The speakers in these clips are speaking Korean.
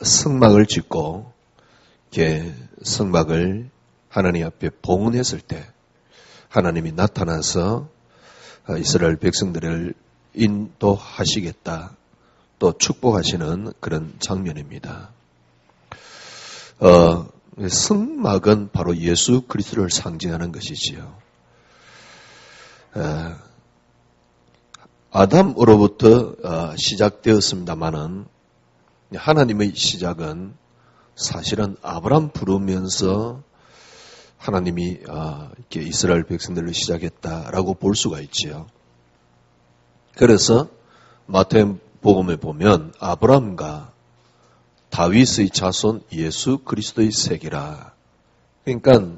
성막을 짓고 이렇게 성막을 하나님 앞에 봉헌했을 때 하나님이 나타나서 이스라엘 백성들을 인도하시겠다, 또 축복하시는 그런 장면입니다. 성막은 바로 예수 그리스도를 상징하는 것이지요. 아담으로부터 시작되었습니다마는 하나님의 시작은 사실은 아브람 부르면서 하나님이 이렇게 이스라엘 백성들을 시작했다라고 볼 수가 있지요. 그래서 마태복음에 보면 아브람과 다윗의 자손 예수 그리스도의 세계라. 그러니까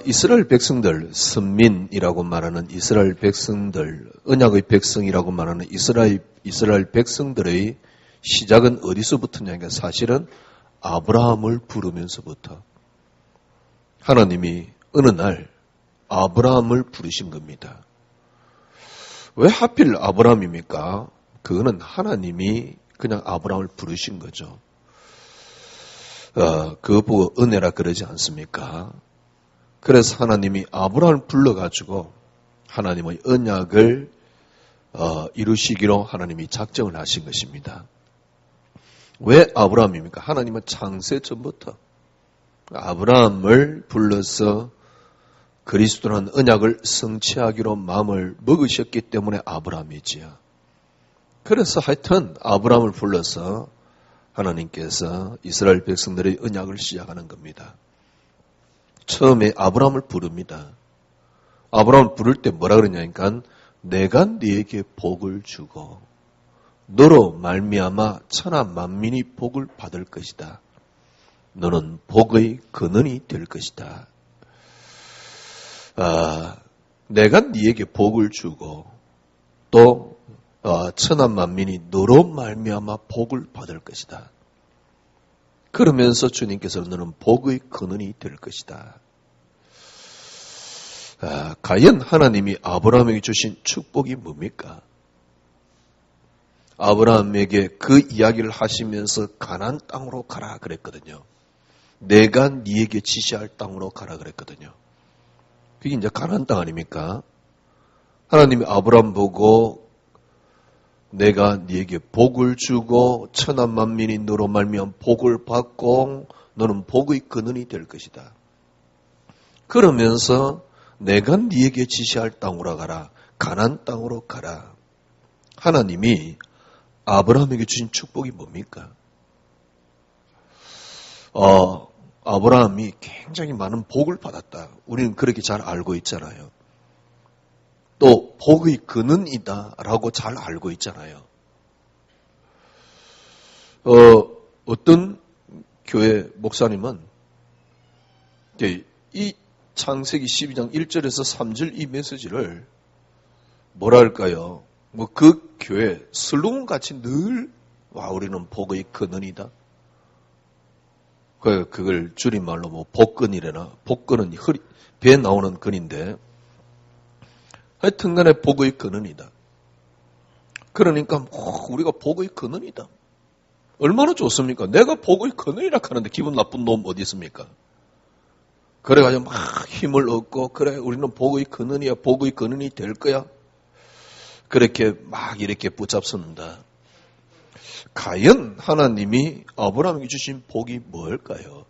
이스라엘 백성들, 선민이라고 말하는 이스라엘 백성들, 언약의 백성이라고 말하는 이스라엘 백성들의 시작은 어디서부터냐니까 사실은 아브라함을 부르면서부터 하나님이 어느 날 아브라함을 부르신 겁니다. 왜 하필 아브라함입니까? 그거는 하나님이 그냥 아브라함을 부르신 거죠. 그거 보고 은혜라 그러지 않습니까? 그래서 하나님이 아브라함을 불러가지고 하나님의 언약을 이루시기로 하나님이 작정을 하신 것입니다. 왜 아브라함입니까? 하나님은 창세 전부터 아브라함을 불러서 그리스도라는 언약을 성취하기로 마음을 먹으셨기 때문에 아브라함이지요. 그래서 하여튼 아브라함을 불러서 하나님께서 이스라엘 백성들의 언약을 시작하는 겁니다. 처음에 아브라함을 부릅니다. 아브라함을 부를 때 뭐라 그러냐니까 내가 네게 복을 주고 너로 말미암아 천하 만민이 복을 받을 것이다. 너는 복의 근원이 될 것이다. 내가 네게 복을 주고 또 천하 만민이 너로 말미암아 복을 받을 것이다. 그러면서 주님께서는 너는 복의 근원이 될 것이다. 과연 하나님이 아브라함에게 주신 축복이 뭡니까? 아브라함에게 그 이야기를 하시면서 가나안 땅으로 가라 그랬거든요. 내가 네게 지시할 땅으로 가라 그랬거든요. 그게 이제 가나안 땅 아닙니까? 하나님이 아브라함 보고 내가 네게 복을 주고 천하 만민이 너로 말미암아 복을 받고 너는 복의 근원이 될 것이다. 그러면서 내가 네게 지시할 땅으로 가라. 가나안 땅으로 가라. 하나님이 아브라함에게 주신 축복이 뭡니까? 아브라함이 굉장히 많은 복을 받았다. 우리는 그렇게 잘 알고 있잖아요. 또 복의 근원이다라고 잘 알고 있잖아요. 어떤 교회 목사님은 이 창세기 12장 1절에서 3절 이 메시지를 뭐랄까요? 그 교회 슬로건 같이 늘 우리는 복의 근원이다. 그걸 줄임말로 복근이래나 복근은 배에 나오는 근인데 하여튼간에 복의 근원이다. 그러니까 우리가 복의 근원이다. 얼마나 좋습니까? 내가 복의 근원이라 하는데 기분 나쁜 놈 어디 있습니까? 그래가지고 막 힘을 얻고 그래 우리는 복의 근원이야. 복의 근원이 될 거야. 그렇게 막 이렇게 붙잡습니다. 과연 하나님이 아브라함에게 주신 복이 뭘까요?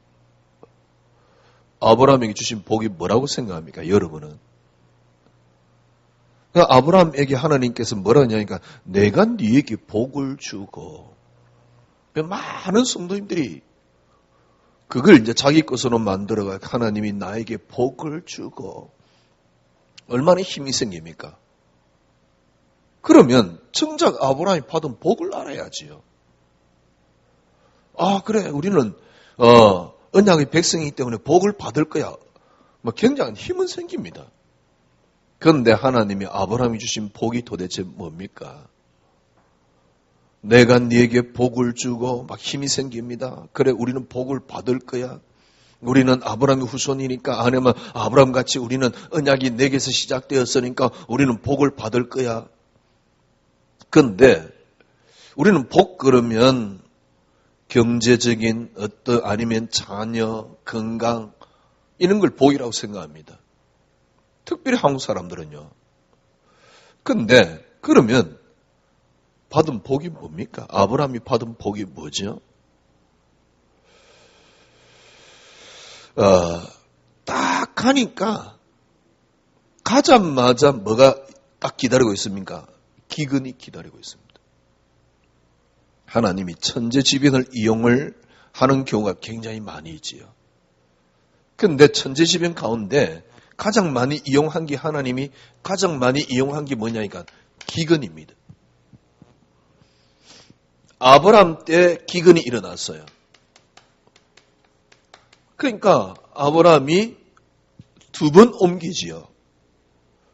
아브라함에게 주신 복이 뭐라고 생각합니까? 여러분은? 그러니까 아브라함에게 하나님께서 뭐라 하냐니까 내가 네에게 복을 주고 많은 성도님들이 그걸 이제 자기 것으로 만들어가 하나님이 나에게 복을 주고 얼마나 힘이 생깁니까? 그러면 정작 아브라함이 받은 복을 알아야지요. 그래 우리는 언약의 백성이기 때문에 복을 받을 거야. 굉장한 힘은 생깁니다. 그런데 하나님이 아브라함이 주신 복이 도대체 뭡니까? 내가 네게 복을 주고 막 힘이 생깁니다. 그래 우리는 복을 받을 거야. 우리는 아브라함의 후손이니까 아니면 아브라함같이 우리는 언약이 내게서 시작되었으니까 우리는 복을 받을 거야. 그런데 우리는 복 그러면 경제적인 아니면 자녀, 건강 이런 걸 복이라고 생각합니다. 특별히 한국 사람들은요. 근데 그러면 받은 복이 뭡니까? 아브라함이 받은 복이 뭐죠? 딱 가니까 가자마자 뭐가 딱 기다리고 있습니까? 기근이 기다리고 있습니다. 하나님이 천재지변을 이용을 하는 경우가 굉장히 많이 있지요. 근데 천재지변 가운데 가장 많이 이용한 게 하나님이 가장 많이 이용한 게 뭐냐니까 기근입니다. 아브라함 때 기근이 일어났어요. 그러니까 아브라함이 두 번 옮기지요.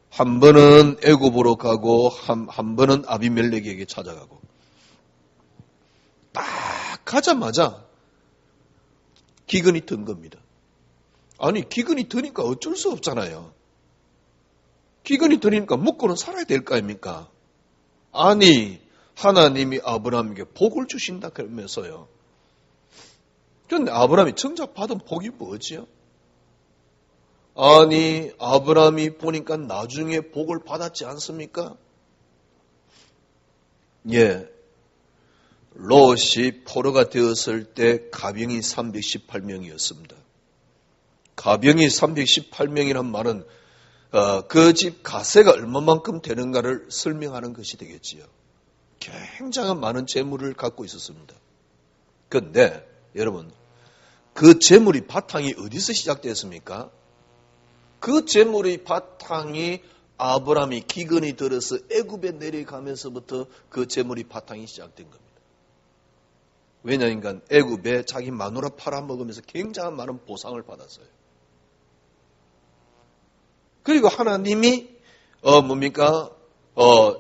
한 번은 애굽으로 가고 한 번은 아비멜렉에게 찾아가고 딱 가자마자 기근이 든 겁니다. 아니 기근이 드니까 어쩔 수 없잖아요. 기근이 드니까 먹고는 살아야 될 거 아닙니까? 아니 하나님이 아브라함에게 복을 주신다 그러면서요. 그런데 아브라함이 정작 받은 복이 뭐지요? 아니 아브라함이 보니까 나중에 복을 받았지 않습니까? 예, 롯이 포로가 되었을 때 가병이 318명이었습니다. 가병이 318명이란 말은 그 집 가세가 얼마만큼 되는가를 설명하는 것이 되겠지요. 굉장한 많은 재물을 갖고 있었습니다. 그런데 여러분 그 재물이 바탕이 어디서 시작됐습니까? 그 재물의 바탕이 아브라함이 기근이 들어서 애굽에 내려가면서부터 그 재물이 바탕이 시작된 겁니다. 왜냐하면 애굽에 자기 마누라 팔아먹으면서 굉장한 많은 보상을 받았어요. 그리고 하나님이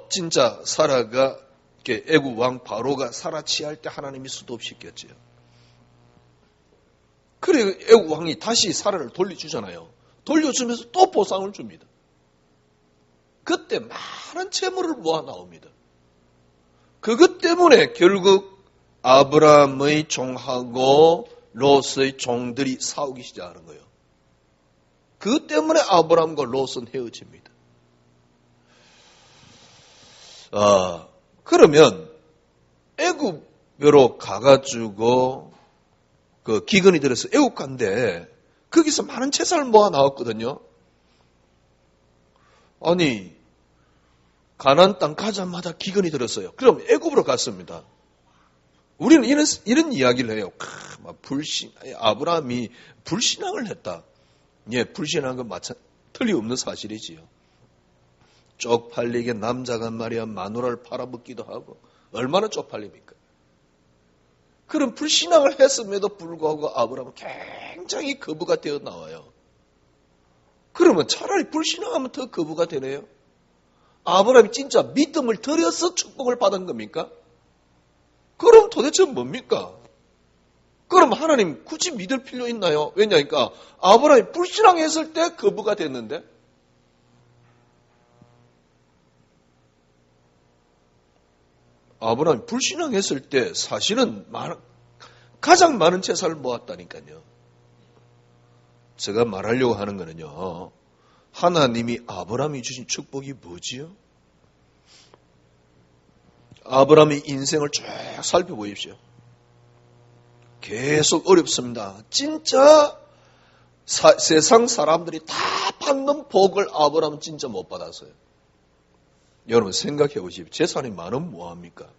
진짜 사라가 애굽 왕 바로가 사라 취할 때 하나님이 수도 시켰지요. 그리고 애굽 왕이 다시 사라를 돌려주잖아요. 돌려주면서 또 보상을 줍니다. 그때 많은 재물을 모아 나옵니다. 그것 때문에 결국 아브라함의 종하고 롯의 종들이 싸우기 시작하는 거예요. 그 때문에 아브라함과 롯은 헤어집니다. 그러면 애굽으로 가가지고 그 기근이 들어서 애굽 간데 거기서 많은 재산을 모아 나왔거든요. 아니 가나안 땅 가자마자 기근이 들었어요. 그럼 애굽으로 갔습니다. 우리는 이런 이야기를 해요. 아브라함이 불신앙을 했다. 예, 불신한 건 틀림없는 사실이지요. 쪽팔리게 남자가 말이야 마누라를 팔아먹기도 하고 얼마나 쪽팔립니까? 그런 불신앙을 했음에도 불구하고 아브라함은 굉장히 거부가 되어 나와요. 그러면 차라리 불신앙하면 더 거부가 되네요. 아브라함이 진짜 믿음을 들여서 축복을 받은 겁니까? 그럼 도대체 뭡니까? 그럼 하나님 굳이 믿을 필요 있나요? 왜냐니까 아브라함이 불신앙했을 때 거부가 됐는데 아브라함이 불신앙했을 때 사실은 가장 많은 재산을 모았다니까요. 제가 말하려고 하는 거는요. 하나님이 아브라함이 주신 축복이 뭐지요? 아브라함의 인생을 쭉 살펴보십시오. 계속 어렵습니다. 진짜 세상 사람들이 다 받는 복을 아브라함은 진짜 못 받았어요. 여러분 생각해 보십시오. 재산이 많으면 뭐합니까?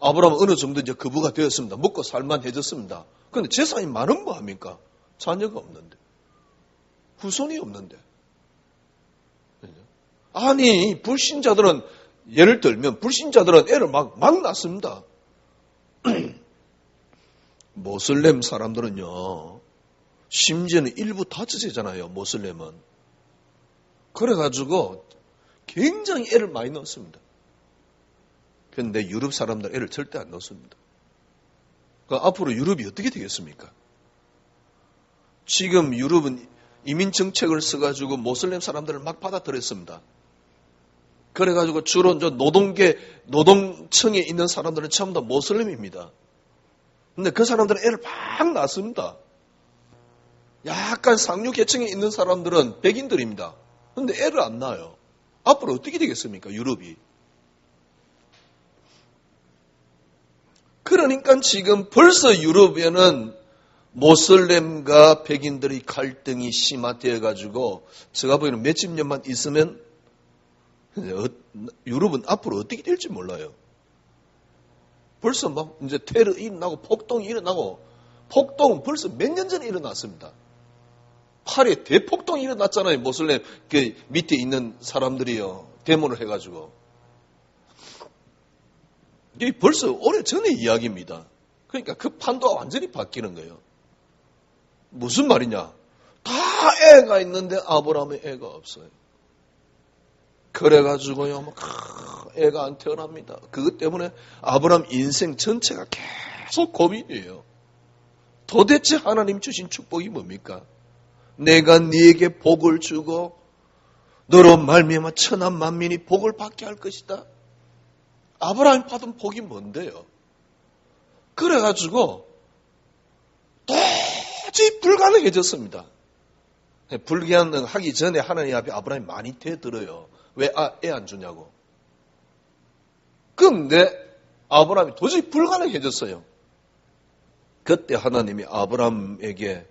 아브라함은 어느 정도 이제 거부가 되었습니다. 먹고 살만해졌습니다. 그런데 재산이 많으면 뭐합니까? 자녀가 없는데. 후손이 없는데. 아니 불신자들은 예를 들면 불신자들은 애를 막 낳습니다. 모슬렘 사람들은요. 심지어는 일부 다처제잖아요. 모슬렘은. 그래가지고 굉장히 애를 많이 낳습니다. 그런데 유럽 사람들 애를 절대 안 낳습니다. 그러니까 앞으로 유럽이 어떻게 되겠습니까? 지금 유럽은 이민 정책을 써가지고 모슬렘 사람들을 막 받아들였습니다. 그래가지고 주로 노동층에 있는 사람들은 전부 다 모슬림입니다. 근데 그 사람들은 애를 막 낳습니다. 약간 상류 계층에 있는 사람들은 백인들입니다. 근데 애를 안 낳아요. 앞으로 어떻게 되겠습니까? 유럽이. 그러니까 지금 벌써 유럽에는 모슬렘과 백인들의 갈등이 심화되어 가지고 제가 보기에는 몇십 년만 있으면 유럽은 앞으로 어떻게 될지 몰라요. 벌써 막 이제 테러 일어나고 폭동이 일어나고 폭동은 벌써 몇 년 전에 일어났습니다. 파리에 대폭동이 일어났잖아요. 모슬렘 그 밑에 있는 사람들이요. 데모를 해가지고. 이게 벌써 오래전의 이야기입니다. 그러니까 그 판도가 완전히 바뀌는 거예요. 무슨 말이냐? 다 애가 있는데 아브라함의 애가 없어요. 그래가지고요, 막 애가 안 태어납니다. 그것 때문에 아브라함 인생 전체가 계속 고민이에요. 도대체 하나님 주신 축복이 뭡니까? 내가 네게 복을 주고 너로 말미암아 천한 만민이 복을 받게 할 것이다. 아브라함이 받은 복이 뭔데요? 그래가지고 도저히 불가능해졌습니다. 불가능하기 전에 하나님 앞에 아브라함이 많이 대들어요. 왜 애 안 주냐고. 그런데 아브라함이 도저히 불가능해졌어요. 그때 하나님이 아브라함에게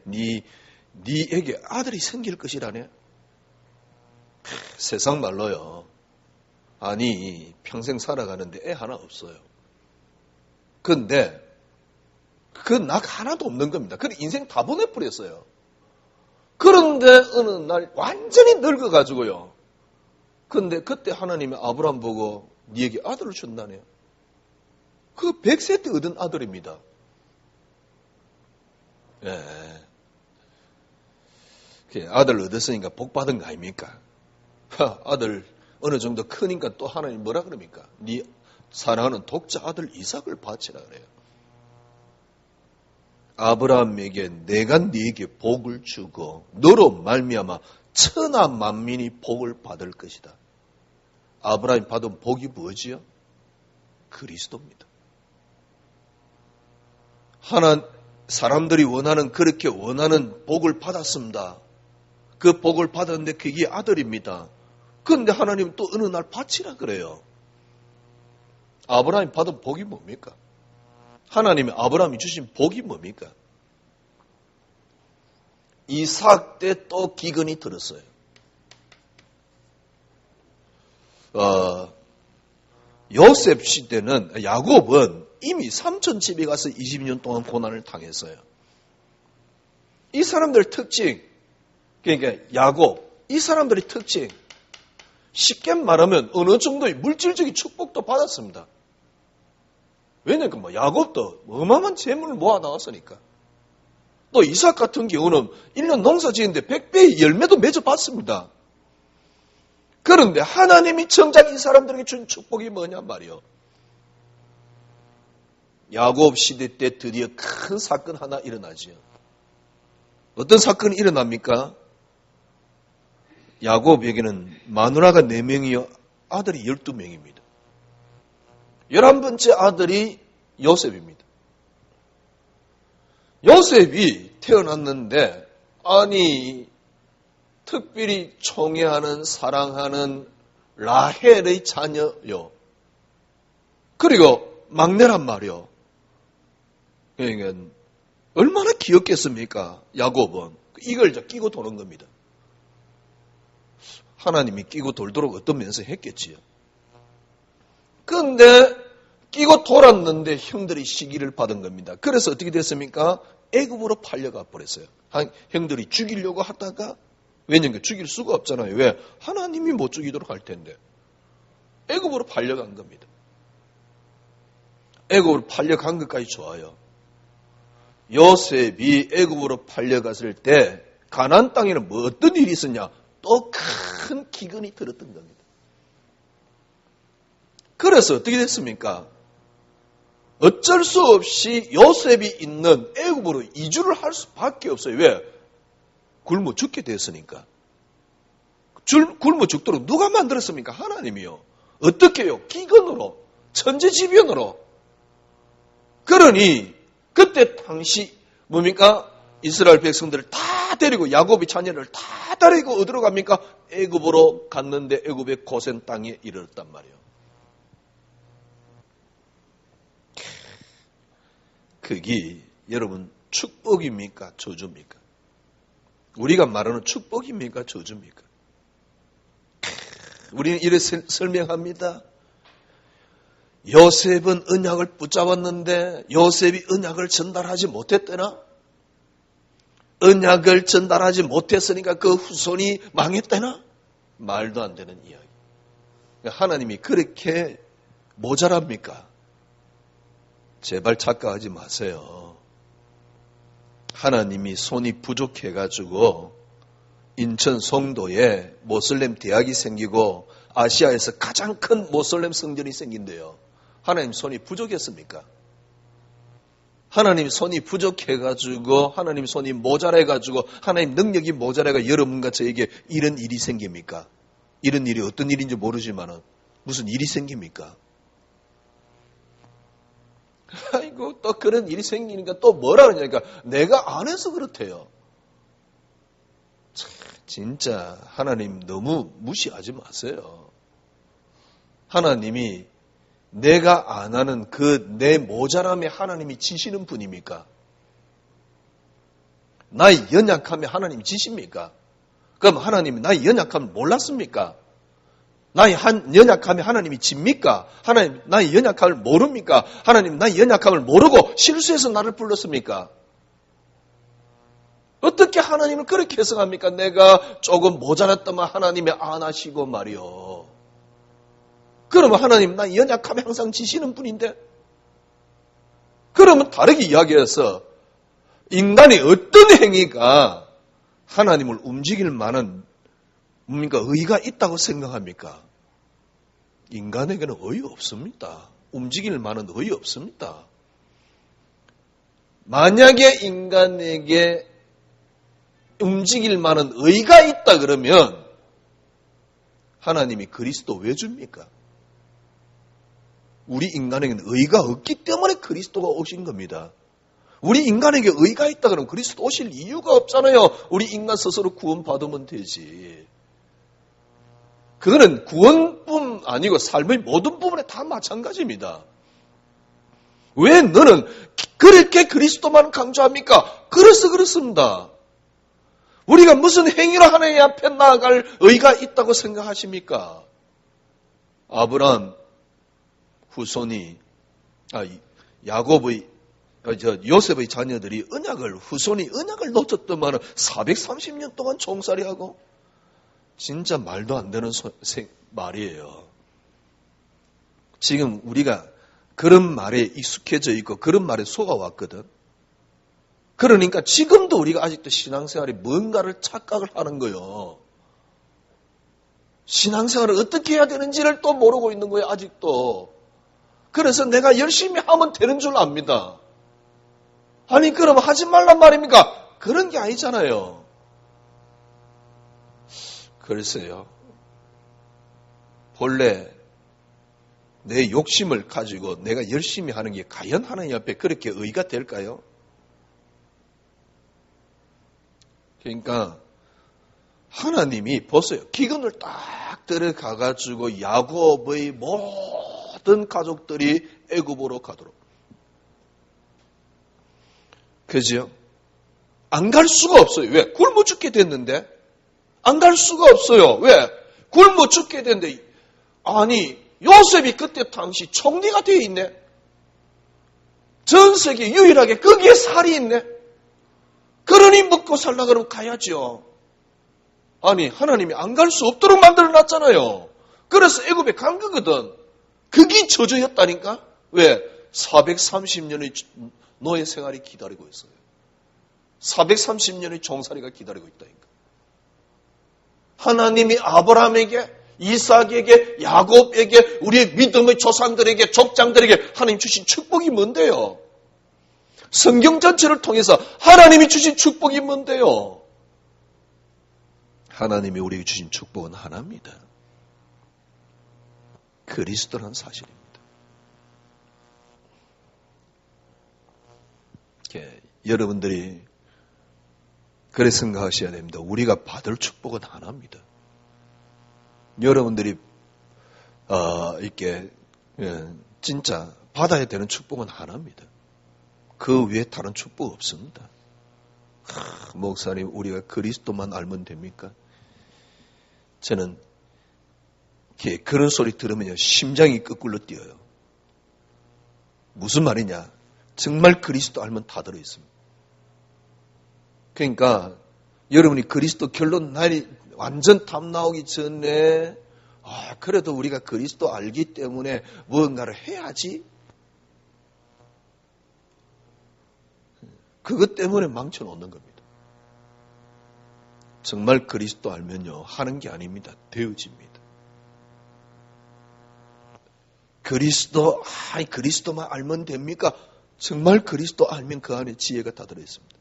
네에게 아들이 생길 것이라네. 세상 말로요. 아니 평생 살아가는데 애 하나 없어요. 그런데 그 낙 하나도 없는 겁니다. 그래 인생 다 보내버렸어요. 그런데 어느 날 완전히 늙어가지고요. 그런데 그때 하나님이 아브라함 보고 네에게 아들을 준다네요. 그 100세 때 얻은 아들입니다. 예. 아들 얻었으니까 복 받은 거 아닙니까? 아들 어느 정도 크니까 또 하나님 뭐라 그럽니까? 네 사랑하는 독자 아들 이삭을 바치라 그래요. 아브라함에게 내가 네게 복을 주고 너로 말미암아 천하 만민이 복을 받을 것이다. 아브라함이 받은 복이 뭐지요? 그리스도입니다. 사람들이 그렇게 원하는 복을 받았습니다. 그 복을 받았는데 그게 아들입니다. 그런데 하나님은 또 어느 날 바치라 그래요. 아브라함이 받은 복이 뭡니까? 하나님이 아브라함이 주신 복이 뭡니까? 이삭 때 또 기근이 들었어요. 요셉 시대는 야곱은 이미 삼촌 집에 가서 20년 동안 고난을 당했어요. 이 사람들의 특징, 그러니까 야곱, 이 사람들의 특징, 쉽게 말하면 어느 정도의 물질적인 축복도 받았습니다. 왜냐면 야곱도 어마어마한 재물을 모아 나왔으니까. 또 이삭 같은 경우는 1년 농사 지었는데 100배의 열매도 맺어봤습니다. 그런데 하나님이 정작 이 사람들에게 준 축복이 뭐냐 말이요. 야곱 시대 때 드디어 큰 사건 하나 일어나지요. 어떤 사건이 일어납니까? 야곱에게는 마누라가 4명이요. 아들이 12명입니다. 11번째 아들이 요셉입니다. 요셉이 태어났는데 특별히 총애하는 사랑하는 라헬의 자녀요. 그리고 막내란 말이요. 그러니까 얼마나 귀엽겠습니까? 야곱은 이걸 이제 끼고 도는 겁니다. 하나님이 끼고 돌도록 어떤 면에서 했겠지요. 그런데 끼고 돌았는데 형들이 시기를 받은 겁니다. 그래서 어떻게 됐습니까? 애굽으로 팔려가 버렸어요. 형들이 죽이려고 하다가 왜냐면 죽일 수가 없잖아요. 왜? 하나님이 못 죽이도록 할 텐데. 애굽으로 팔려간 겁니다. 애굽으로 팔려간 것까지 좋아요. 요셉이 애굽으로 팔려갔을 때 가나안 땅에는 뭐 어떤 일이 있었냐? 또 큰 기근이 들었던 겁니다. 그래서 어떻게 됐습니까? 어쩔 수 없이 요셉이 있는 애굽으로 이주를 할 수밖에 없어요. 왜? 굶어 죽게 됐으니까. 굶어 죽도록 누가 만들었습니까? 하나님이요. 어떻게 해요? 기근으로, 천재지변으로. 그러니 그때 당시 뭡니까? 이스라엘 백성들을 다 데리고 야곱의 자녀를 다 데리고 어디로 갑니까? 애굽으로 갔는데 애굽의 고센 땅에 이르렀단 말이에요. 그게 여러분 축복입니까? 저주입니까? 우리가 말하는 축복입니까? 저주입니까? 우리는 이렇게 설명합니다. 요셉은 언약을 붙잡았는데 요셉이 언약을 전달하지 못했더나? 언약을 전달하지 못했으니까 그 후손이 망했다나? 말도 안 되는 이야기. 하나님이 그렇게 모자랍니까? 제발 착각하지 마세요. 하나님이 손이 부족해가지고 인천 송도에 모슬렘 대학이 생기고 아시아에서 가장 큰 모슬렘 성전이 생긴대요. 하나님 손이 부족했습니까? 하나님 손이 부족해가지고 하나님 손이 모자라가지고 하나님 능력이 모자라가 여러분과 저에게 이런 일이 생깁니까? 이런 일이 어떤 일인지 모르지만 무슨 일이 생깁니까? 아이고 또 그런 일이 생기니까 또 뭐라 그러냐니까 내가 안 해서 그렇대요. 진짜 하나님 너무 무시하지 마세요. 하나님이 내가 안 하는 그 내 모자람에 하나님이 지시는 분입니까? 나의 연약함에 하나님이 지십니까? 그럼 하나님이 나의 연약함을 몰랐습니까? 나의 연약함에 하나님이 집니까? 하나님 나의 연약함을 모릅니까? 하나님 나의 연약함을 모르고 실수해서 나를 불렀습니까? 어떻게 하나님을 그렇게 해석합니까? 내가 조금 모자랐다면 하나님이 안 하시고 말이요. 그러면 하나님 나 연약함에 항상 지시는 분인데? 그러면 다르게 이야기해서 인간의 어떤 행위가 하나님을 움직일 만한 뭡니까? 의의가 있다고 생각합니까? 인간에게는 의의 없습니다. 움직일 만한 의의 없습니다. 만약에 인간에게 움직일 만한 의의가 있다 그러면 하나님이 그리스도 왜 줍니까? 우리 인간에게는 의의가 없기 때문에 그리스도가 오신 겁니다. 우리 인간에게 의의가 있다 그러면 그리스도 오실 이유가 없잖아요. 우리 인간 스스로 구원받으면 되지. 그거는 구원뿐 아니고 삶의 모든 부분에 다 마찬가지입니다. 왜 너는 그렇게 그리스도만 강조합니까? 그래서 그렇습니다. 우리가 무슨 행위로 하나님 앞에 나아갈 의의가 있다고 생각하십니까? 아브라함 후손이 야곱의 요셉의 자녀들이 후손이 언약을 놓쳤더만 430년 동안 종살이하고 진짜 말도 안 되는 말이에요. 지금 우리가 그런 말에 익숙해져 있고 그런 말에 속아왔거든. 그러니까 지금도 우리가 아직도 신앙생활에 뭔가를 착각을 하는 거예요. 신앙생활을 어떻게 해야 되는지를 또 모르고 있는 거예요, 아직도. 그래서 내가 열심히 하면 되는 줄 압니다. 아니, 그럼 하지 말란 말입니까? 그런 게 아니잖아요. 글쎄요. 본래 내 욕심을 가지고 내가 열심히 하는 게 과연 하나님 앞에 그렇게 의의가 될까요? 그러니까 하나님이 보세요. 기근을 딱 들어가가지고 야곱의 모든 가족들이 애굽으로 가도록. 그죠? 안 갈 수가 없어요. 왜? 굶어 죽게 됐는데. 안 갈 수가 없어요. 왜? 굶어 죽게 됐는데. 아니, 요셉이 그때 당시 총리가 되어 있네. 전 세계 유일하게 거기에 살이 있네. 그러니 먹고 살라 그러면 가야죠. 아니, 하나님이 안 갈 수 없도록 만들어놨잖아요. 그래서 애굽에 간 거거든. 그게 저주였다니까? 왜? 430년의 노예 생활이 기다리고 있어요. 430년의 종살이가 기다리고 있다니까. 하나님이 아브라함에게, 이삭에게, 야곱에게, 우리의 믿음의 조상들에게, 족장들에게 하나님 주신 축복이 뭔데요? 성경 전체를 통해서 하나님이 주신 축복이 뭔데요? 하나님이 우리에게 주신 축복은 하나입니다. 그리스도라는 사실입니다. 여러분들이 그래 생각하셔야 됩니다. 우리가 받을 축복은 하나입니다. 여러분들이 이렇게 진짜 받아야 되는 축복은 하나입니다. 그 외에 다른 축복 없습니다. 목사님, 우리가 그리스도만 알면 됩니까? 저는 그런 소리 들으면요, 심장이 거꾸로 뛰어요. 무슨 말이냐? 정말 그리스도 알면 다 들어있습니다. 그러니까 여러분이 그리스도 결론 날이 완전 답 나오기 전에 그래도 우리가 그리스도 알기 때문에 무언가를 해야지. 그것 때문에 망쳐놓는 겁니다. 정말 그리스도 알면요, 하는 게 아닙니다. 되어집니다. 그리스도만 알면 됩니까? 정말 그리스도 알면 그 안에 지혜가 다 들어있습니다.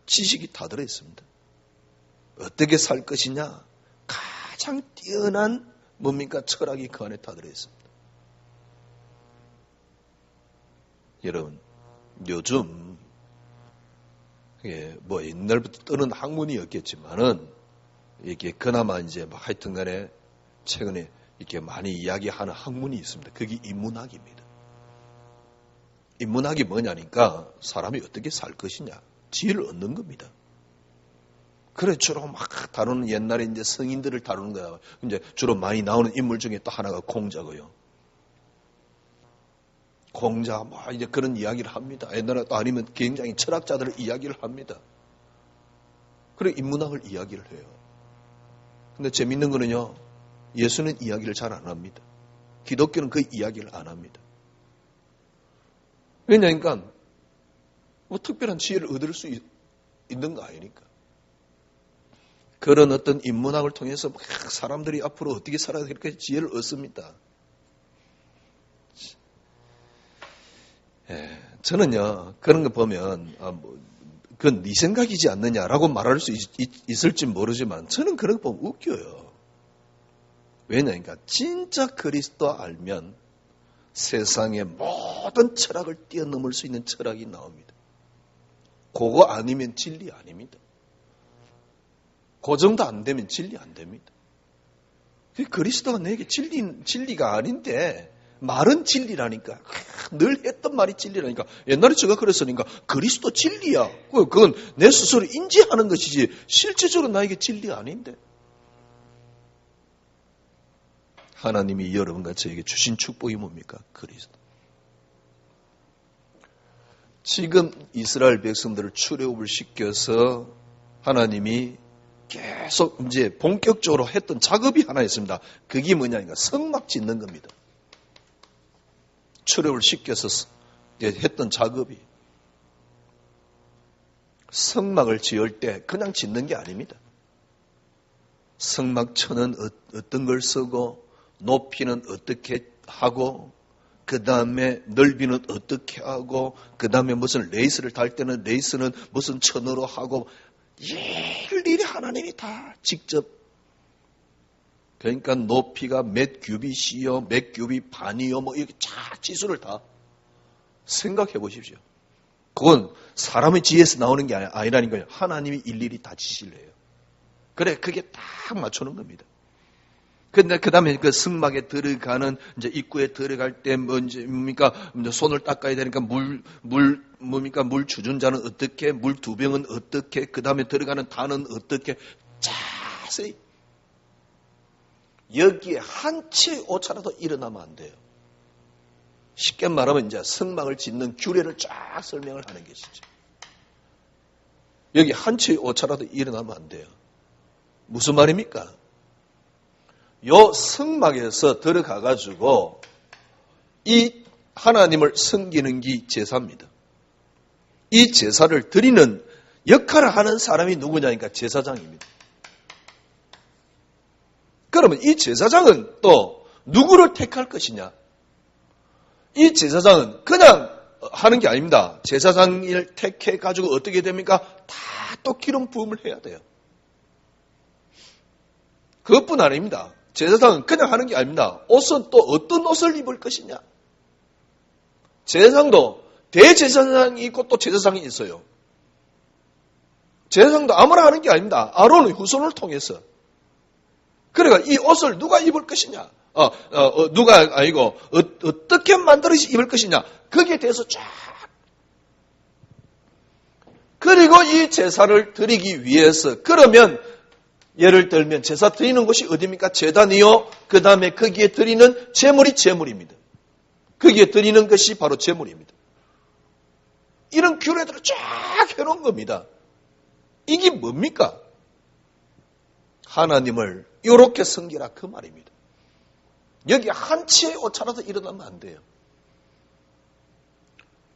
지식이 다 들어있습니다. 어떻게 살 것이냐? 가장 뛰어난 뭡니까? 철학이 그 안에 다 들어있습니다. 여러분, 요즘 옛날부터 뜨는 학문이었겠지만은 이게 그나마 이제 하여튼간에 최근에 이렇게 많이 이야기하는 학문이 있습니다. 그게 인문학입니다. 인문학이 뭐냐니까 사람이 어떻게 살 것이냐, 지혜를 얻는 겁니다. 그래 주로 막 다루는 옛날에 이제 성인들을 다루는 거야. 이제 주로 많이 나오는 인물 중에 또 하나가 공자고요. 공자 이제 그런 이야기를 합니다. 옛날에 또 아니면 굉장히 철학자들의 이야기를 합니다. 그래 인문학을 이야기를 해요. 근데 재밌는 거는요, 예수는 이야기를 잘 안 합니다. 기독교는 그 이야기를 안 합니다. 왜냐니까 특별한 지혜를 얻을 수 있는 거 아니니까. 그런 어떤 인문학을 통해서 사람들이 앞으로 어떻게 살아야 그렇게 지혜를 얻습니다. 저는요, 그런 거 보면 그건 네 생각이지 않느냐라고 말할 수 있을지 모르지만 저는 그런 거 보면 웃겨요. 왜냐니까 진짜 그리스도 알면 세상의 모든 철학을 뛰어넘을 수 있는 철학이 나옵니다. 그거 아니면 진리 아닙니다. 그 정도 안 되면 진리 안 됩니다. 그리스도가 내게 진리가 아닌데 말은 진리라니까. 늘 했던 말이 진리라니까. 옛날에 제가 그랬으니까 그리스도 진리야. 그건 내 스스로 인지하는 것이지 실제적으로 나에게 진리가 아닌데. 하나님이 여러분과 저에게 주신 축복이 뭡니까? 그리스도. 지금 이스라엘 백성들을 출애굽을 시켜서 하나님이 계속 이제 본격적으로 했던 작업이 하나 있습니다. 그게 뭐냐니까 성막 짓는 겁니다. 출애굽을 시켜서 했던 작업이 성막을 지을 때 그냥 짓는 게 아닙니다. 성막천은 어떤 걸 쓰고 높이는 어떻게 하고 그 다음에 넓이는 어떻게 하고 그 다음에 무슨 레이스를 달 때는 레이스는 무슨 천으로 하고 일일이 하나님이 다 직접. 그러니까 높이가 몇 규빗이요, 몇 규빗 반이요, 이렇게 쫙 지수를 다 생각해 보십시오. 그건 사람의 지혜에서 나오는 게 아니라니까요. 하나님이 일일이 다 지시를 해요. 그래, 그게 딱 맞추는 겁니다. 근데 그 다음에 그 성막에 들어가는 이제 입구에 들어갈 때 뭡니까 손을 닦아야 되니까 물 주전자는 어떻게, 물 2병은 어떻게, 그 다음에 들어가는 단은 어떻게 자세히. 여기에 한 채의 오차라도 일어나면 안 돼요. 쉽게 말하면 이제 성막을 짓는 규례를 쫙 설명을 하는 것이죠. 여기 한 채의 오차라도 일어나면 안 돼요. 무슨 말입니까? 요 성막에서 들어가가지고 이 하나님을 섬기는 게 제사입니다. 이 제사를 드리는 역할을 하는 사람이 누구냐니까 제사장입니다. 그러면 이 제사장은 또 누구를 택할 것이냐? 이 제사장은 그냥 하는 게 아닙니다. 제사장을 택해가지고 어떻게 됩니까? 다 또 기름 부음을 해야 돼요. 그것뿐 아닙니다. 제사상은 그냥 하는 게 아닙니다. 옷은 또 어떤 옷을 입을 것이냐. 제사상도 대제사장이 있고 또 제사상이 있어요. 제사상도 아무나 하는 게 아닙니다. 아론의 후손을 통해서. 그러니까 이 옷을 누가 입을 것이냐. 누가 아니고 어떻게 만들어서 입을 것이냐. 거기에 대해서 쫙. 그리고 이 제사를 드리기 위해서 그러면 예를 들면 제사 드리는 곳이 어디입니까? 제단이요. 그 다음에 거기에 드리는 제물이 제물입니다. 거기에 드리는 것이 바로 제물입니다. 이런 규례들을 쫙 해놓은 겁니다. 이게 뭡니까? 하나님을 이렇게 섬기라 그 말입니다. 여기 한 치의 오차라도 일어나면 안 돼요.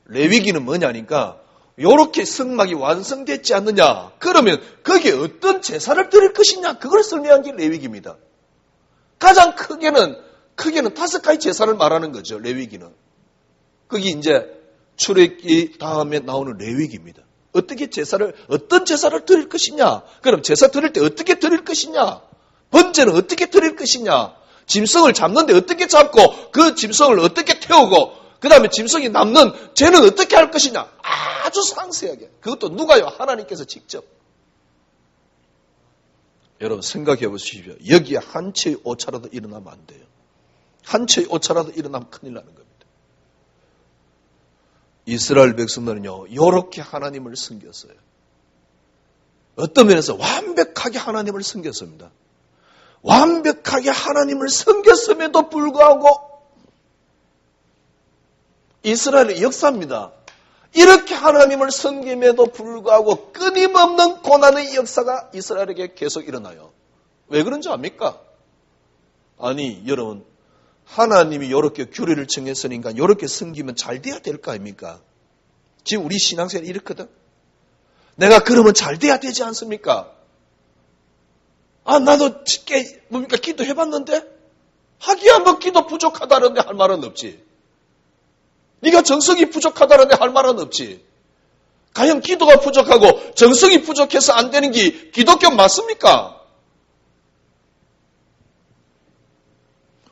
레위기는 뭐냐니까 이렇게 성막이 완성됐지 않느냐. 그러면 거기에 어떤 제사를 드릴 것이냐. 그걸 설명한 게 레위기입니다. 가장 크게는 5가지 제사를 말하는 거죠. 레위기는. 거기 이제 출애굽기 다음에 나오는 레위기입니다. 어떤 제사를 드릴 것이냐. 그럼 제사 드릴 때 어떻게 드릴 것이냐. 번제는 어떻게 드릴 것이냐. 짐승을 잡는데 어떻게 잡고 그 짐승을 어떻게 태우고 그 다음에 짐승이 남는 죄는 어떻게 할 것이냐. 아주 상세하게. 그것도 누가요? 하나님께서 직접. 여러분 생각해 보십시오. 여기에 한 치의 오차라도 일어나면 안 돼요. 한 치의 오차라도 일어나면 큰일 나는 겁니다. 이스라엘 백성들은요. 이렇게 하나님을 섬겼어요. 어떤 면에서 완벽하게 하나님을 섬겼습니다. 완벽하게 하나님을 섬겼음에도 불구하고 이스라엘의 역사입니다. 이렇게 하나님을 섬김에도 불구하고 끊임없는 고난의 역사가 이스라엘에게 계속 일어나요. 왜 그런지 압니까? 아니 여러분 하나님이 이렇게 규례를 정했으니까 이렇게 섬기면 잘 돼야 될 거 아닙니까? 지금 우리 신앙생활이 이렇거든. 내가 그러면 잘 돼야 되지 않습니까? 나도 뭡니까 기도해봤는데 하기야 뭐 기도 부족하다는데 할 말은 없지. 네가 정성이 부족하다는데 할 말은 없지. 과연 기도가 부족하고 정성이 부족해서 안 되는 게 기독교 맞습니까?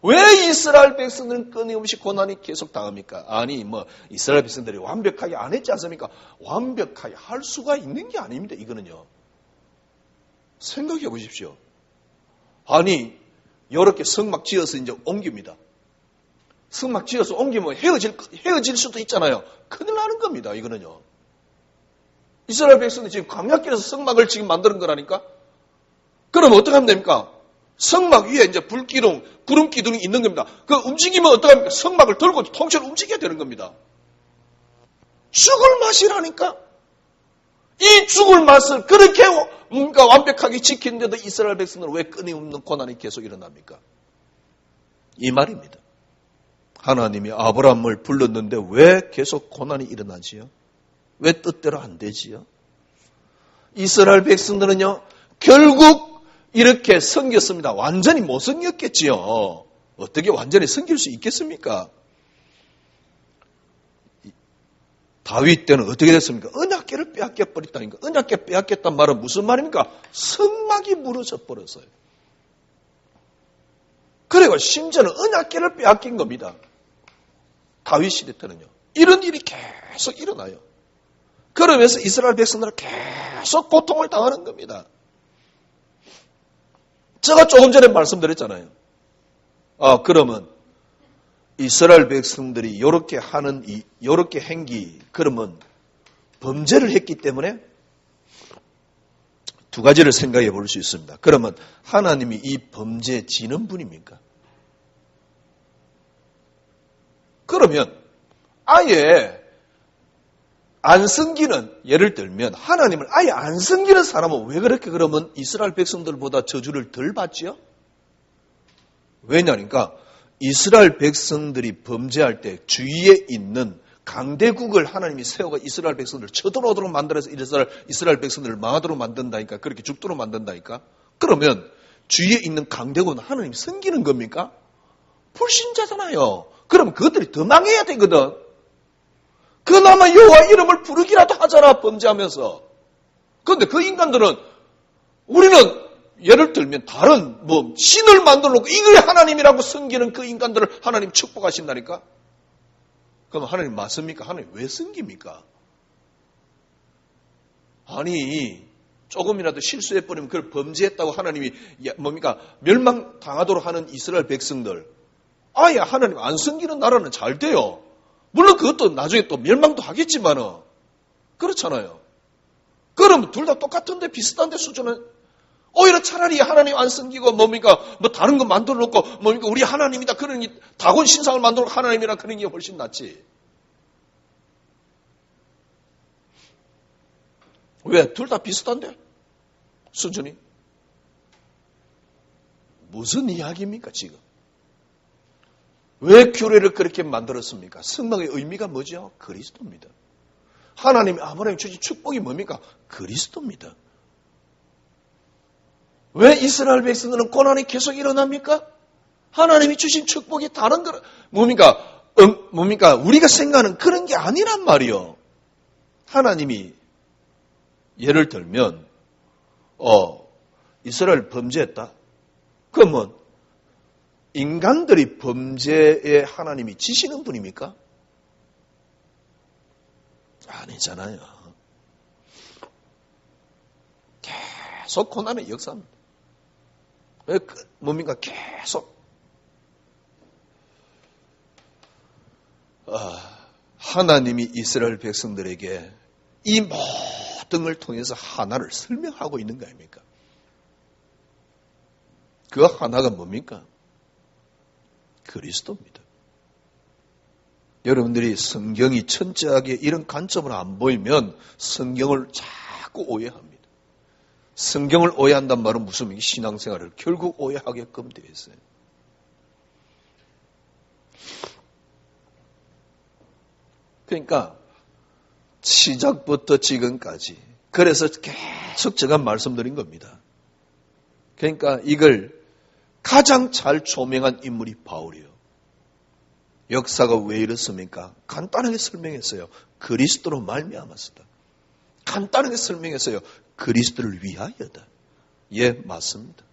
왜 이스라엘 백성들은 끊임없이 고난이 계속 당합니까? 아니 이스라엘 백성들이 완벽하게 안 했지 않습니까? 완벽하게 할 수가 있는 게 아닙니다. 이거는요. 생각해 보십시오. 아니 이렇게 성막 지어서 이제 옮깁니다. 성막 지어서 옮기면 헤어질 수도 있잖아요. 큰일 나는 겁니다. 이거는요. 이스라엘 백성들이 지금 광야길에서 성막을 지금 만드는 거라니까? 그럼 어떻게 하면 됩니까? 성막 위에 이제 구름 기둥이 있는 겁니다. 그 움직이면 어떻게 합니까? 성막을 들고 통째로 움직여야 되는 겁니다. 죽을 맛이라니까? 이 죽을 맛을 그렇게 뭔가 완벽하게 지키는데도 이스라엘 백성들은 왜 끊임없는 고난이 계속 일어납니까? 이 말입니다. 하나님이 아브라함을 불렀는데 왜 계속 고난이 일어나지요? 왜 뜻대로 안 되지요? 이스라엘 백성들은요, 결국 이렇게 섬겼습니다. 완전히 못 섬겼겠지요. 어떻게 완전히 섬길 수 있겠습니까? 다윗 때는 어떻게 됐습니까? 언약궤를 빼앗겨 버렸다니까. 언약궤 빼앗겼단 말은 무슨 말입니까? 성막이 무너져 버렸어요. 그리고 심지어는 언약궤를 빼앗긴 겁니다. 다윗 시대 때는요. 이런 일이 계속 일어나요. 그러면서 이스라엘 백성들은 계속 고통을 당하는 겁니다. 제가 조금 전에 말씀드렸잖아요. 그러면 이스라엘 백성들이 이렇게 하는 이렇게 행기 그러면 범죄를 했기 때문에 두 가지를 생각해 볼 수 있습니다. 그러면 하나님이 이 범죄 지는 분입니까? 그러면 아예 안 섬기는, 예를 들면 하나님을 아예 안 섬기는 사람은 왜 그렇게 그러면 이스라엘 백성들보다 저주를 덜 받지요? 왜냐니까 이스라엘 백성들이 범죄할 때 주위에 있는 강대국을 하나님이 세워가 이스라엘 백성들을 쳐들어오도록 만들어서 이스라엘 백성들을 망하도록 만든다니까. 그렇게 죽도록 만든다니까. 그러면 주위에 있는 강대국은 하나님 섬기는 겁니까? 불신자잖아요. 그럼 그것들이 더 망해야 되거든. 그나마 여호와 이름을 부르기라도 하잖아, 범죄하면서. 그런데 그 인간들은 우리는 예를 들면 다른 신을 만들어 놓고 이걸 하나님이라고 섬기는 그 인간들을 하나님 축복하신다니까? 그럼 하나님 맞습니까? 하나님 왜 섬깁니까? 아니 조금이라도 실수해버리면 그걸 범죄했다고 하나님이 멸망당하도록 하는 이스라엘 백성들, 아예 하나님 안 섬기는 나라는 잘 돼요. 물론 그것도 나중에 또 멸망도 하겠지만은 그렇잖아요. 그러면 둘 다 똑같은데 비슷한데 수준은 오히려 차라리 하나님 안 섬기고 다른 거 만들어 놓고 우리 하나님이다 그러니 다곤 신상을 만들어 놓고 하나님이라 그런 게 훨씬 낫지. 왜? 둘 다 비슷한데? 수준이? 무슨 이야기입니까, 지금? 왜 규례를 그렇게 만들었습니까? 성막의 의미가 뭐죠? 그리스도입니다. 하나님이 아브라함이 주신 축복이 뭡니까? 그리스도입니다. 왜 이스라엘 백성들은 고난이 계속 일어납니까? 하나님이 주신 축복이 다른 거, 우리가 생각하는 그런 게 아니란 말이요. 하나님이 예를 들면 이스라엘 범죄했다. 그러면 인간들이 범죄에 하나님이 지시는 분입니까? 아니잖아요. 계속 고난의 역사입니다. 계속 하나님이 이스라엘 백성들에게 이 모든 걸 통해서 하나를 설명하고 있는 거 아닙니까? 그 하나가 뭡니까? 그리스도입니다. 여러분들이 성경이 천재하게 이런 관점으로 안 보이면 성경을 자꾸 오해합니다. 성경을 오해한단 말은 무슨 말이에요? 신앙생활을 결국 오해하게끔 되어 있어요. 그러니까 시작부터 지금까지 그래서 계속 제가 말씀드린 겁니다. 그러니까 이걸 가장 잘 조명한 인물이 바울이에요. 역사가 왜 이렇습니까? 간단하게 설명했어요. 그리스도로 말미암았다. 간단하게 설명했어요. 그리스도를 위하여다. 예, 맞습니다.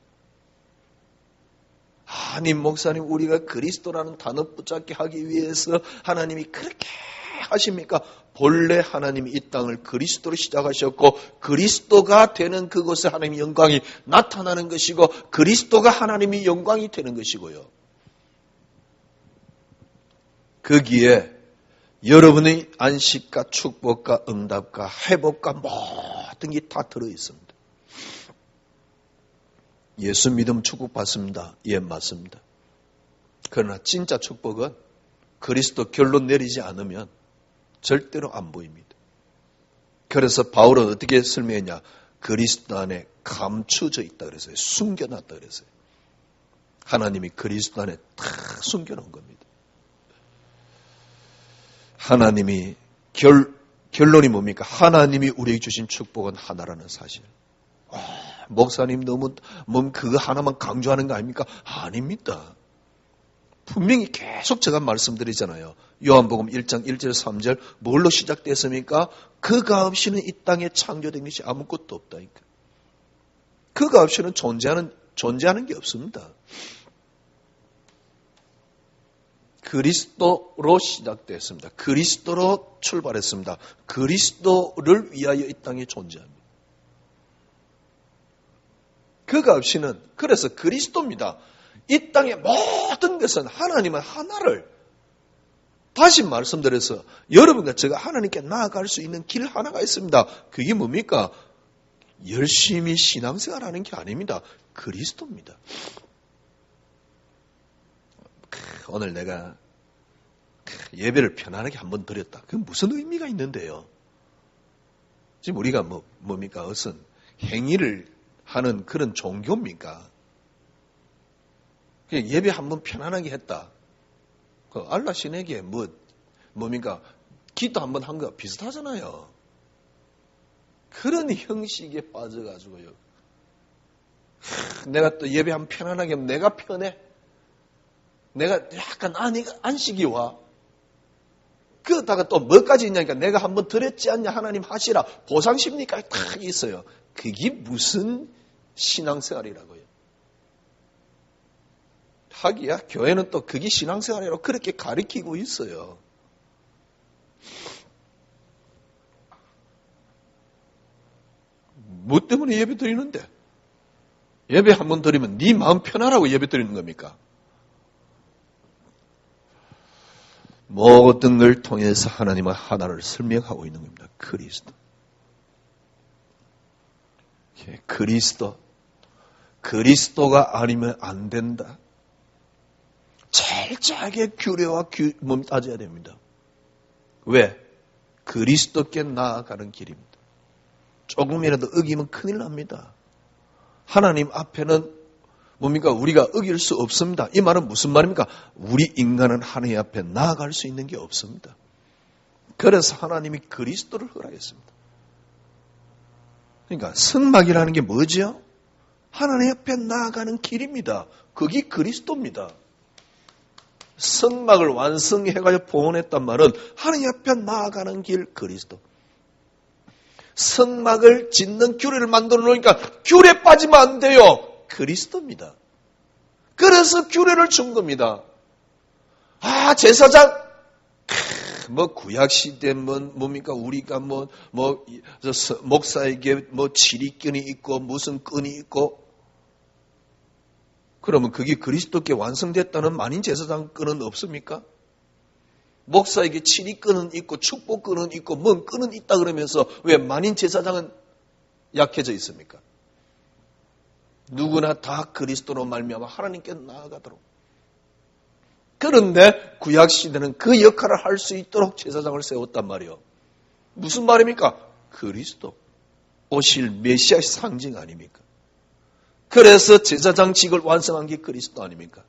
아니 목사님, 우리가 그리스도라는 단어 붙잡게 하기 위해서 하나님이 그렇게 하십니까? 본래 하나님이 이 땅을 그리스도로 시작하셨고 그리스도가 되는 그곳에 하나님의 영광이 나타나는 것이고 그리스도가 하나님의 영광이 되는 것이고요. 거기에 여러분의 안식과 축복과 응답과 회복과 모든 게 다 들어있습니다. 예수 믿음 축복받습니다. 예, 맞습니다. 그러나 진짜 축복은 그리스도 결론 내리지 않으면 절대로 안 보입니다. 그래서 바울은 어떻게 설명했냐? 그리스도 안에 감추어져 있다 그랬어요. 숨겨놨다 그랬어요. 하나님이 그리스도 안에 다 숨겨놓은 겁니다. 하나님이 결론이 뭡니까? 하나님이 우리에게 주신 축복은 하나라는 사실. 목사님 너무 그거 하나만 강조하는 거 아닙니까? 아닙니다. 분명히 계속 제가 말씀드리잖아요. 요한복음 1장 1절 3절 뭘로 시작됐습니까? 그가 없이는 이 땅에 창조된 것이 아무것도 없다니까. 그가 없이는 존재하는 게 없습니다. 그리스도로 시작됐습니다. 그리스도로 출발했습니다. 그리스도를 위하여 이 땅에 존재합니다. 그가 없이는, 그래서 그리스도입니다. 이 땅의 모든 것은 하나님은 하나를, 다시 말씀드려서 여러분과 제가 하나님께 나아갈 수 있는 길 하나가 있습니다. 그게 뭡니까? 열심히 신앙생활하는 게 아닙니다. 그리스도입니다. 오늘 내가 예배를 편안하게 한번 드렸다. 그게 무슨 의미가 있는데요? 지금 우리가 뭡니까? 어떤 행위를 하는 그런 종교입니까? 그냥 예배 한번 편안하게 했다. 그 알라 신에게 뭡니까? 기도 한번 한 거 비슷하잖아요. 그런 형식에 빠져가지고요. 내가 또 예배 한번 편안하게 하면 내가 편해. 내가 약간 안식이 와. 그러다가 또 뭐까지 있냐니까 내가 한번 드렸지 않냐 하나님 하시라. 보상십니까? 딱 있어요. 그게 무슨 신앙생활이라고요. 하기야 교회는 또 그게 신앙생활이라고 그렇게 가르치고 있어요. 뭐 때문에 예배 드리는데? 예배 한 번 드리면 네 마음 편하라고 예배 드리는 겁니까? 모든 걸 통해서 하나님의 하나를 설명하고 있는 겁니다. 그리스도. 그리스도가 아니면 안 된다. 철저하게 규례와 규범 따져야 됩니다. 왜? 그리스도께 나아가는 길입니다. 조금이라도 어기면 큰일 납니다. 하나님 앞에는 뭡니까? 우리가 어길 수 없습니다. 이 말은 무슨 말입니까? 우리 인간은 하나님 앞에 나아갈 수 있는 게 없습니다. 그래서 하나님이 그리스도를 허락했습니다. 그러니까 성막이라는 게 뭐죠? 하나님 앞에 나아가는 길입니다. 그게 그리스도입니다. 성막을 완성해가지고 봉헌했단 말은 하나님 앞에 나아가는 길 그리스도. 성막을 짓는 규례를 만들어 놓으니까 규례 빠지면 안 돼요. 그리스도입니다. 그래서 규례를 준 겁니다. 제사장 구약시대 뭡니까? 우리가 목사에게 지리끈이 있고 무슨 끈이 있고 그러면 그게 그리스도께 완성됐다는 만인 제사장 끈은 없습니까? 목사에게 치리끈은 있고 축복끈은 있고 뭔 끈은 있다 그러면서 왜 만인 제사장은 약해져 있습니까? 누구나 다 그리스도로 말미암아 하나님께 나아가도록. 그런데 구약시대는 그 역할을 할 수 있도록 제사장을 세웠단 말이에요. 무슨 말입니까? 그리스도. 오실 메시아의 상징 아닙니까? 그래서 제사장직을 완성한 게 그리스도 아닙니까?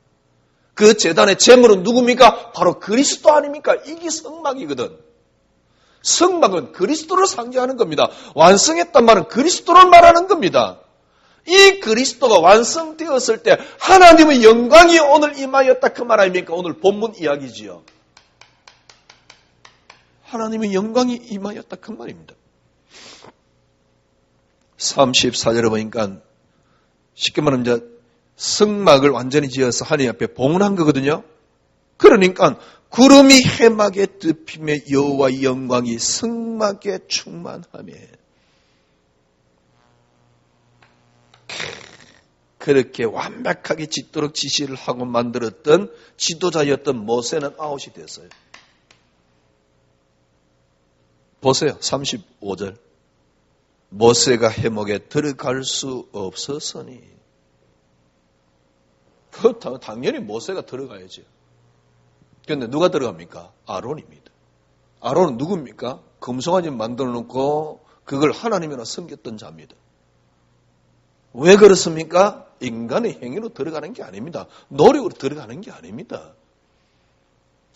그 제단의 제물은 누굽니까? 바로 그리스도 아닙니까? 이게 성막이거든. 성막은 그리스도를 상징하는 겁니다. 완성했단 말은 그리스도를 말하는 겁니다. 이 그리스도가 완성되었을 때 하나님의 영광이 오늘 임하였다 그 말 아닙니까? 오늘 본문 이야기지요. 하나님의 영광이 임하였다 그 말입니다. 34절에 보니까 쉽게 말하면 이제 성막을 완전히 지어서 하나님 앞에 봉헌한 거거든요. 그러니까 구름이 해막에 덮임에 여호와의 영광이 성막에 충만하며 그렇게 완벽하게 짓도록 지시를 하고 만들었던 지도자였던 모세는 아웃이 됐어요. 보세요. 35절. 모세가 해막에 들어갈 수 없었으니. 당연히 모세가 들어가야죠. 그런데 누가 들어갑니까? 아론입니다. 아론은 누굽니까? 금송아지 만들어 놓고 그걸 하나님이나 섬겼던 자입니다. 왜 그렇습니까? 인간의 행위로 들어가는 게 아닙니다. 노력으로 들어가는 게 아닙니다.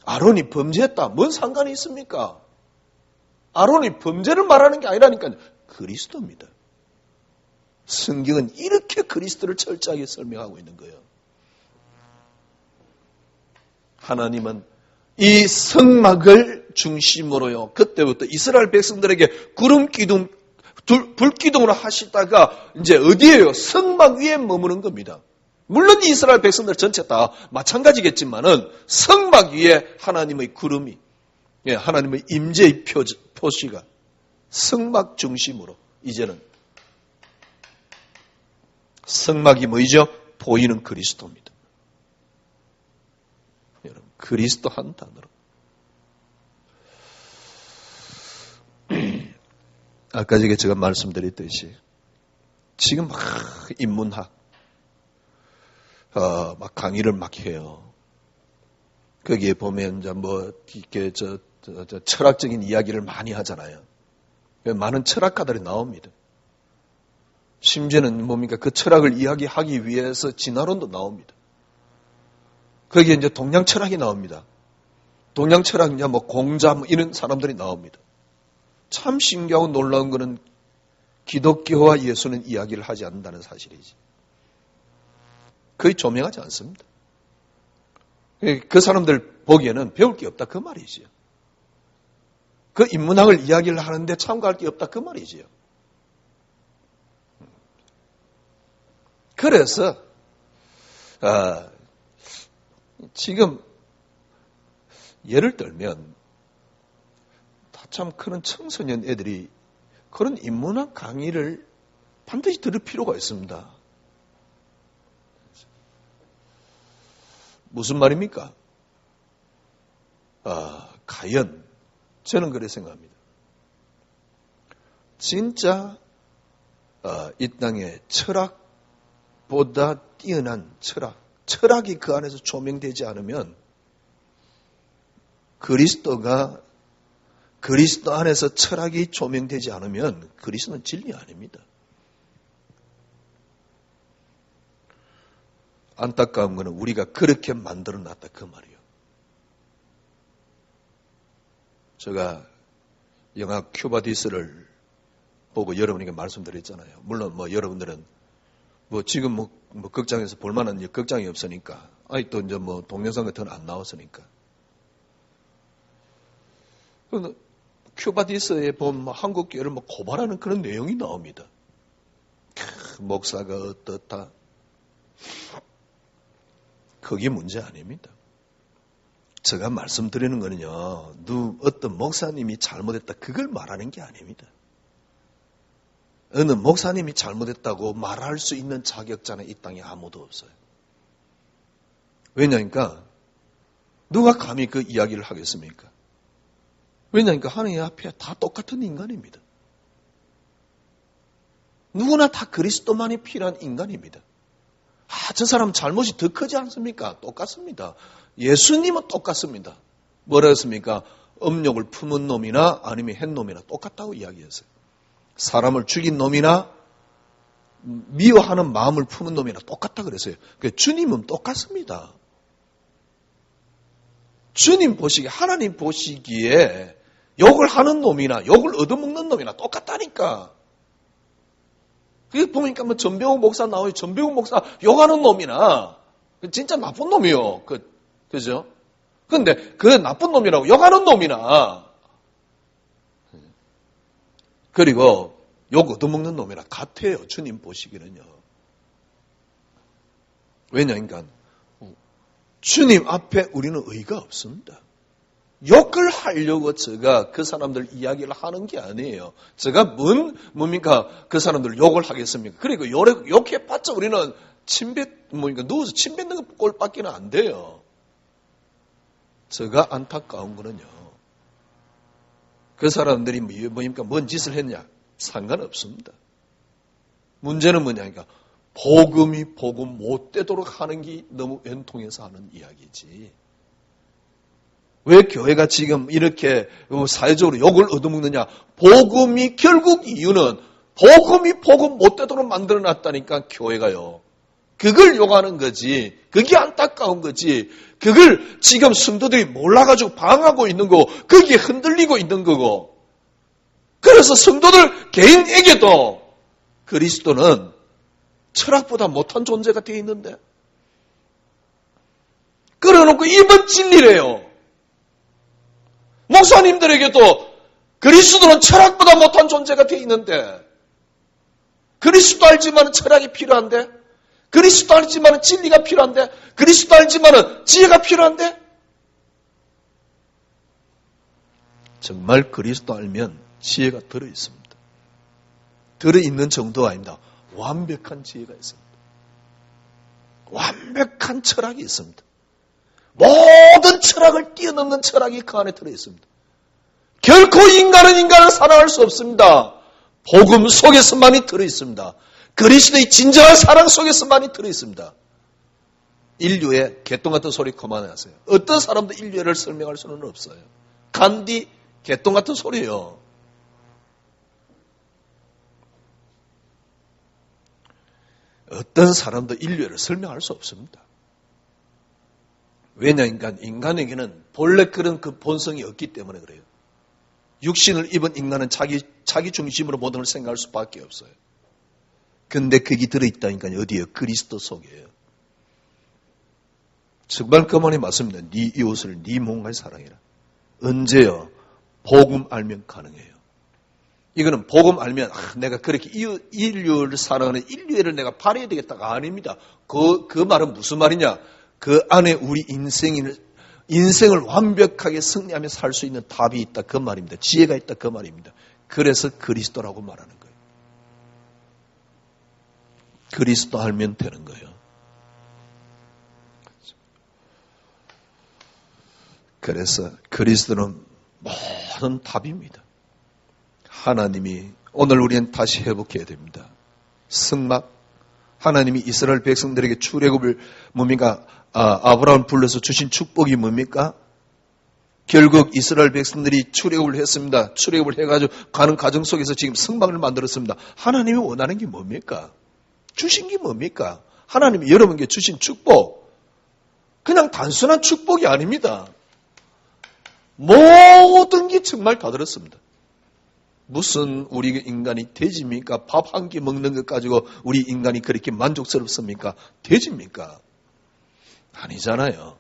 아론이 범죄했다. 뭔 상관이 있습니까? 아론이 범죄를 말하는 게 아니라니까요. 그리스도입니다. 성경은 이렇게 그리스도를 철저하게 설명하고 있는 거예요. 하나님은 이 성막을 중심으로요. 그때부터 이스라엘 백성들에게 불기둥으로 하시다가 이제 어디에요? 성막 위에 머무는 겁니다. 물론 이스라엘 백성들 전체 다 마찬가지겠지만은 성막 위에 하나님의 구름이, 하나님의 임재의 표시가 성막 중심으로 이제는 성막이 뭐이죠? 보이는 그리스도입니다. 여러분, 그리스도 한 단어로. 아까 제가 말씀드렸듯이 지금 막 인문학 막 강의를 막 해요. 거기에 보면 이제 이렇게 철학적인 이야기를 많이 하잖아요. 많은 철학가들이 나옵니다. 심지어는 뭡니까? 그 철학을 이야기하기 위해서 진화론도 나옵니다. 거기에 이제 동양 철학이 나옵니다. 동양 철학 이제 공자 이런 사람들이 나옵니다. 참 신기하고 놀라운 것은 기독교와 예수는 이야기를 하지 않는다는 사실이지. 거의 조명하지 않습니다. 그 사람들 보기에는 배울 게 없다 그 말이지요. 그 인문학을 이야기를 하는데 참고할 게 없다 그 말이지요. 그래서 지금 예를 들면 참 그런 청소년 애들이 그런 인문학 강의를 반드시 들을 필요가 있습니다. 무슨 말입니까? 과연 저는 그렇게 생각합니다. 진짜 이 땅에 철학보다 뛰어난 철학이 그 안에서 조명되지 않으면 그리스도 안에서 철학이 조명되지 않으면 그리스도는 진리 아닙니다. 안타까운 것은 우리가 그렇게 만들어놨다 그 말이에요. 제가 영화 큐바디스를 보고 여러분에게 말씀드렸잖아요. 물론 여러분들은 지금 극장에서 볼만한 극장이 없으니까 또 이제 동영상 같은 건 안 나왔으니까. 큐바디스에 보면 한국 교회를 고발하는 그런 내용이 나옵니다. 목사가 어떻다. 그게 문제 아닙니다. 제가 말씀드리는 거는요, 어떤 목사님이 잘못했다, 그걸 말하는 게 아닙니다. 어느 목사님이 잘못했다고 말할 수 있는 자격자는 이 땅에 아무도 없어요. 왜냐니까, 누가 감히 그 이야기를 하겠습니까? 왜냐니까, 하나님 앞에 다 똑같은 인간입니다. 누구나 다 그리스도만이 필요한 인간입니다. 저 사람 잘못이 더 크지 않습니까? 똑같습니다. 예수님은 똑같습니다. 뭐라 했습니까? 음욕을 품은 놈이나 아니면 한 놈이나 똑같다고 이야기했어요. 사람을 죽인 놈이나 미워하는 마음을 품은 놈이나 똑같다 그랬어요. 주님은 똑같습니다. 주님 보시기에, 하나님 보시기에 욕을 하는 놈이나 욕을 얻어먹는 놈이나 똑같다니까. 그게 보니까 전병욱 목사 나오요. 전병욱 목사 욕하는 놈이나 진짜 나쁜 놈이요. 그죠? 근데 그 나쁜 놈이라고 욕하는 놈이나 그리고 욕 얻어먹는 놈이나 같아요. 주님 보시기는요. 왜냐니까 주님 앞에 우리는 의가 없습니다. 욕을 하려고 제가 그 사람들 이야기를 하는 게 아니에요. 제가 뭡니까? 그 사람들 욕을 하겠습니까? 그리고 욕해봤자 우리는 누워서 침 뱉는 꼴밖에 안 돼요. 제가 안타까운 거는요. 그 사람들이 뭡니까? 뭔 짓을 했냐? 상관없습니다. 문제는 뭐냐니까 복음이 복음 못 되도록 하는 게 너무 왼통해서 하는 이야기지. 왜 교회가 지금 이렇게 사회적으로 욕을 얻어먹느냐? 복음이 결국 이유는 복음이 복음 못 되도록 만들어놨다니까 교회가요. 그걸 욕하는 거지. 그게 안타까운 거지. 그걸 지금 성도들이 몰라가지고 방황하고 있는 거고 그게 흔들리고 있는 거고 그래서 성도들 개인에게도 그리스도는 철학보다 못한 존재가 되어 있는데 끌어놓고 이번 진리래요. 목사님들에게도 그리스도는 철학보다 못한 존재가 되어 있는데 그리스도 알지만 철학이 필요한데 그리스도 알지만 진리가 필요한데 그리스도 알지만 지혜가 필요한데 정말 그리스도 알면 지혜가 들어있습니다. 들어있는 정도가 아닙니다. 완벽한 지혜가 있습니다. 완벽한 철학이 있습니다. 모든 철학을 뛰어넘는 철학이 그 안에 들어있습니다. 결코 인간은 인간을 사랑할 수 없습니다. 복음 속에서만이 들어있습니다. 그리스도의 진정한 사랑 속에서만이 들어있습니다. 인류의 개똥 같은 소리 그만하세요. 어떤 사람도 인류를 설명할 수는 없어요. 간디 개똥 같은 소리예요. 어떤 사람도 인류를 설명할 수 없습니다. 왜냐하면 인간에게는 본래 그런 그 본성이 없기 때문에 그래요. 육신을 입은 인간은 자기 중심으로 모든 걸 생각할 수밖에 없어요. 근데 그게 들어있다니까요. 어디에요? 그리스도 속에요. 정말 그만이 맞습니다. 네 이웃을 네 몸과 사랑해라. 언제요? 복음 알면 가능해요. 이거는 복음 알면 내가 그렇게 인류를 살아가는 인류애를 내가 바라야 되겠다가 아닙니다. 그 말은 무슨 말이냐? 그 안에 우리 인생을 완벽하게 승리하며 살 수 있는 답이 있다 그 말입니다. 지혜가 있다 그 말입니다. 그래서 그리스도라고 말하는 거예요. 그리스도 알면 되는 거예요. 그래서 그리스도는 모든 답입니다. 하나님이 오늘 우리는 다시 회복해야 됩니다. 승막 하나님이 이스라엘 백성들에게 출애굽을 뭡니까? 아브라함을 불러서 주신 축복이 뭡니까? 결국 이스라엘 백성들이 출애굽을 했습니다. 출애굽을 해가지고 가는 과정 속에서 지금 승막을 만들었습니다. 하나님이 원하는 게 뭡니까? 주신 게 뭡니까? 하나님이 여러분께 주신 축복 그냥 단순한 축복이 아닙니다. 모든 게 정말 다 들었습니다. 무슨 우리 인간이 돼지입니까? 밥 한 끼 먹는 것 가지고 우리 인간이 그렇게 만족스럽습니까? 돼지입니까? 아니잖아요.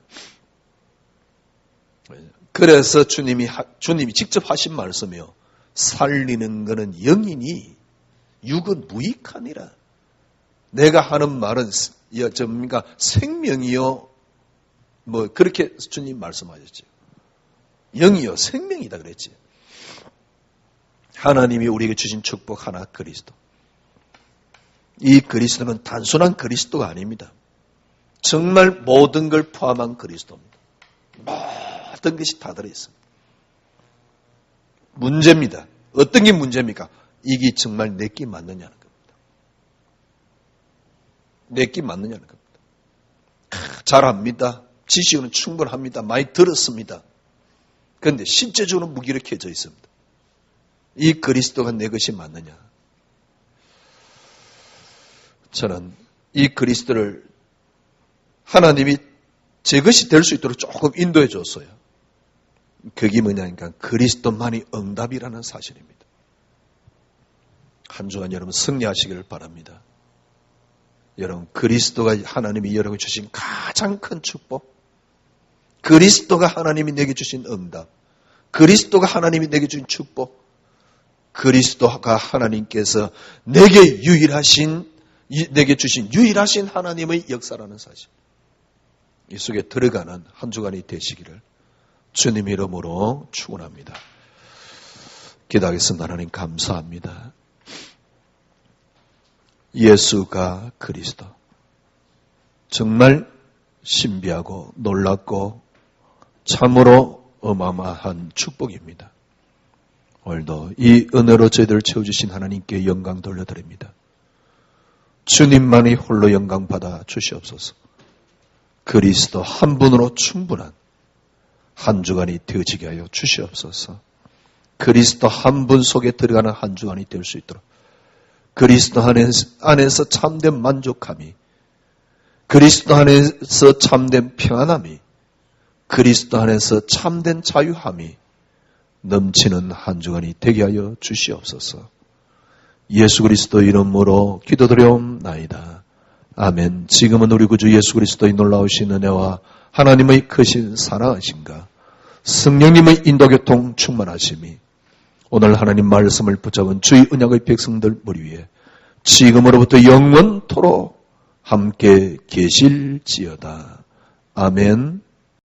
그래서 주님이 직접 하신 말씀이요. 살리는 것은 영이니 육은 무익하니라. 내가 하는 말은 생명이요. 그렇게 주님 말씀하셨죠. 영이요 생명이다 그랬지. 하나님이 우리에게 주신 축복 하나 그리스도. 이 그리스도는 단순한 그리스도가 아닙니다. 정말 모든 걸 포함한 그리스도입니다. 모든 것이 다 들어있습니다. 문제입니다. 어떤 게 문제입니까? 이게 정말 내게 맞느냐는 겁니다. 내게 맞느냐는 겁니다. 잘합니다. 지식은 충분합니다. 많이 들었습니다. 그런데 실제적으로 무기력해져 있습니다. 이 그리스도가 내 것이 맞느냐? 저는 이 그리스도를 하나님이 제 것이 될 수 있도록 조금 인도해 줬어요. 그게 뭐냐니까 그리스도만이 응답이라는 사실입니다. 한 주간 여러분 승리하시기를 바랍니다. 여러분 그리스도가 하나님이 여러분에게 주신 가장 큰 축복, 그리스도가 하나님이 내게 주신 응답, 그리스도가 하나님이 내게 주신 축복, 그리스도가 하나님께서 내게 주신 유일하신 하나님의 역사라는 사실. 이 속에 들어가는 한 주간이 되시기를 주님 이름으로 축원합니다. 기도하겠습니다. 하나님 감사합니다. 예수가 그리스도. 정말 신비하고 놀랍고 참으로 어마어마한 축복입니다. 오늘도 이 은혜로 저희들을 채워주신 하나님께 영광 돌려드립니다. 주님만이 홀로 영광 받아 주시옵소서. 그리스도 한 분으로 충분한 한 주간이 되어지게 하여 주시옵소서. 그리스도 한 분 속에 들어가는 한 주간이 될 수 있도록 그리스도 안에서 참된 만족함이, 그리스도 안에서 참된 평안함이, 그리스도 안에서 참된 자유함이 넘치는 한 주간이 되게 하여 주시옵소서. 예수 그리스도 이름으로 기도드려옵나이다. 아멘. 지금은 우리 구주 예수 그리스도의 놀라우신 은혜와 하나님의 크신 사랑하심과 성령님의 인도교통 충만하심이 오늘 하나님 말씀을 붙잡은 주의 언약의 백성들 머리 위에 지금으로부터 영원토록 함께 계실지어다. 아멘.